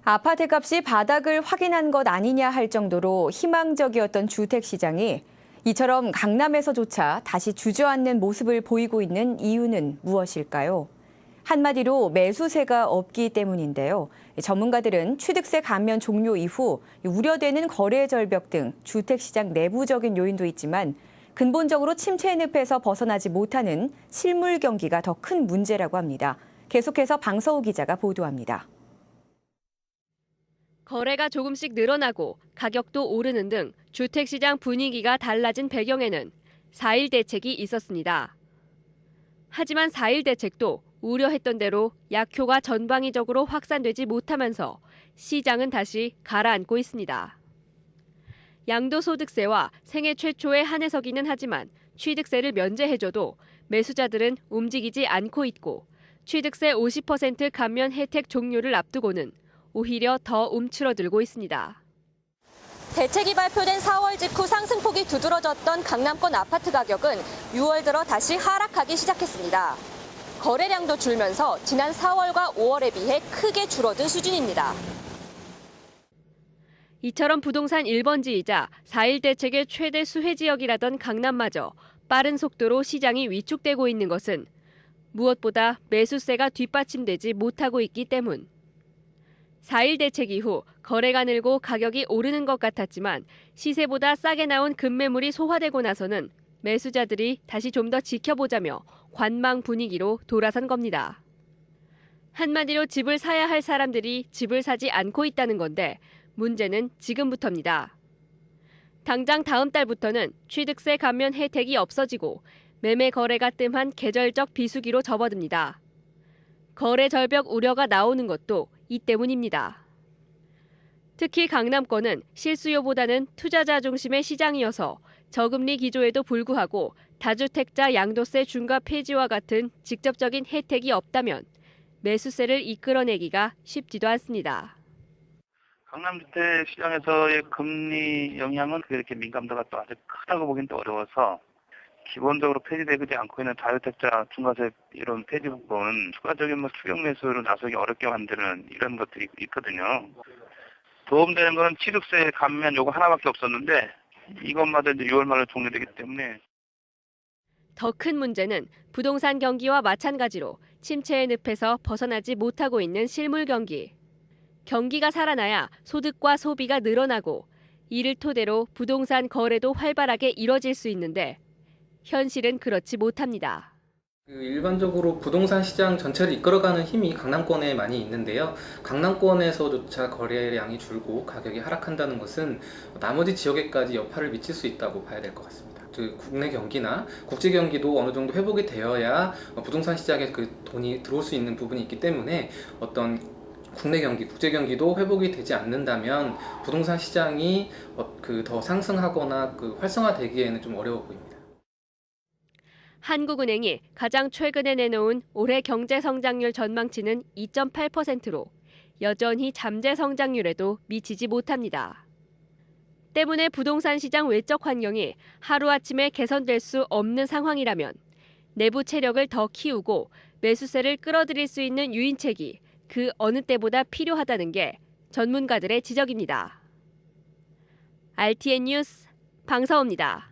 아파트값이 바닥을 확인한 것 아니냐 할 정도로 희망적이었던 주택시장이 이처럼 강남에서조차 다시 주저앉는 모습을 보이고 있는 이유는 무엇일까요? 한마디로 매수세가 없기 때문인데요. 전문가들은 취득세 감면 종료 이후 우려되는 거래 절벽 등 주택시장 내부적인 요인도 있지만 근본적으로 침체 늪에서 벗어나지 못하는 실물 경기가 더 큰 문제라고 합니다. 계속해서 방서우 기자가 보도합니다. 거래가 조금씩 늘어나고 가격도 오르는 등 주택시장 분위기가 달라진 배경에는 4.1 대책이 있었습니다. 하지만 4.1 대책도 우려했던 대로 약효가 전방위적으로 확산되지 못하면서 시장은 다시 가라앉고 있습니다. 양도소득세와 생애 최초의 한해서기는 하지만 취득세를 면제해줘도 매수자들은 움직이지 않고 있고 취득세 50% 감면 혜택 종료를 앞두고는 오히려 더 움츠러들고 있습니다. 대책이 발표된 4월 직후 상승폭이 두드러졌던 강남권 아파트 가격은 6월 들어 다시 하락하기 시작했습니다. 거래량도 줄면서 지난 4월과 5월에 비해 크게 줄어든 수준입니다. 이처럼 부동산 1번지이자 4.1 대책의 최대 수혜 지역이라던 강남마저 빠른 속도로 시장이 위축되고 있는 것은 무엇보다 매수세가 뒷받침되지 못하고 있기 때문. 4.1 대책 이후 거래가 늘고 가격이 오르는 것 같았지만 시세보다 싸게 나온 급매물이 소화되고 나서는 매수자들이 다시 좀 더 지켜보자며 관망 분위기로 돌아선 겁니다. 한마디로 집을 사야 할 사람들이 집을 사지 않고 있다는 건데 문제는 지금부터입니다. 당장 다음 달부터는 취득세 감면 혜택이 없어지고 매매 거래가 뜸한 계절적 비수기로 접어듭니다. 거래 절벽 우려가 나오는 것도 이 때문입니다. 특히 강남권은 실수요보다는 투자자 중심의 시장이어서 저금리 기조에도 불구하고 다주택자 양도세 중과 폐지와 같은 직접적인 혜택이 없다면 매수세를 이끌어내기가 쉽지도 않습니다. 강남 주택 시장에서의 금리 영향은 그렇게 민감도가 또 아주 크다고 보기는 또 어려워서 기본적으로 폐지되지 않고 있는 다주택자 중과세 이런 폐지 부분은 추가적인 추격 매수를 나서기 어렵게 만드는 이런 것들이 있거든요. 도움되는 것은 취득세 감면 요거 하나밖에 없었는데 이것마저 이제 6월 말에 종료되기 때문에 더 큰 문제는 부동산 경기와 마찬가지로 침체의 늪에서 벗어나지 못하고 있는 실물 경기. 경기가 살아나야 소득과 소비가 늘어나고 이를 토대로 부동산 거래도 활발하게 이뤄질 수 있는데 현실은 그렇지 못합니다. 일반적으로 부동산 시장 전체를 이끌어가는 힘이 강남권에 많이 있는데요. 강남권에서조차 거래량이 줄고 가격이 하락한다는 것은 나머지 지역에까지 여파를 미칠 수 있다고 봐야 될 것 같습니다. 국내 경기나 국제 경기도 어느 정도 회복이 되어야 부동산 시장에 그 돈이 들어올 수 있는 부분이 있기 때문에 어떤 국내 경기, 국제 경기도 회복이 되지 않는다면 부동산 시장이 더 상승하거나 활성화되기에는 좀 어려워 보입니다. 한국은행이 가장 최근에 내놓은 올해 경제 성장률 전망치는 2.8%로 여전히 잠재 성장률에도 미치지 못합니다. 때문에 부동산 시장 외적 환경이 하루아침에 개선될 수 없는 상황이라면 내부 체력을 더 키우고 매수세를 끌어들일 수 있는 유인책이 그 어느 때보다 필요하다는 게 전문가들의 지적입니다. RTN 뉴스 방서우입니다.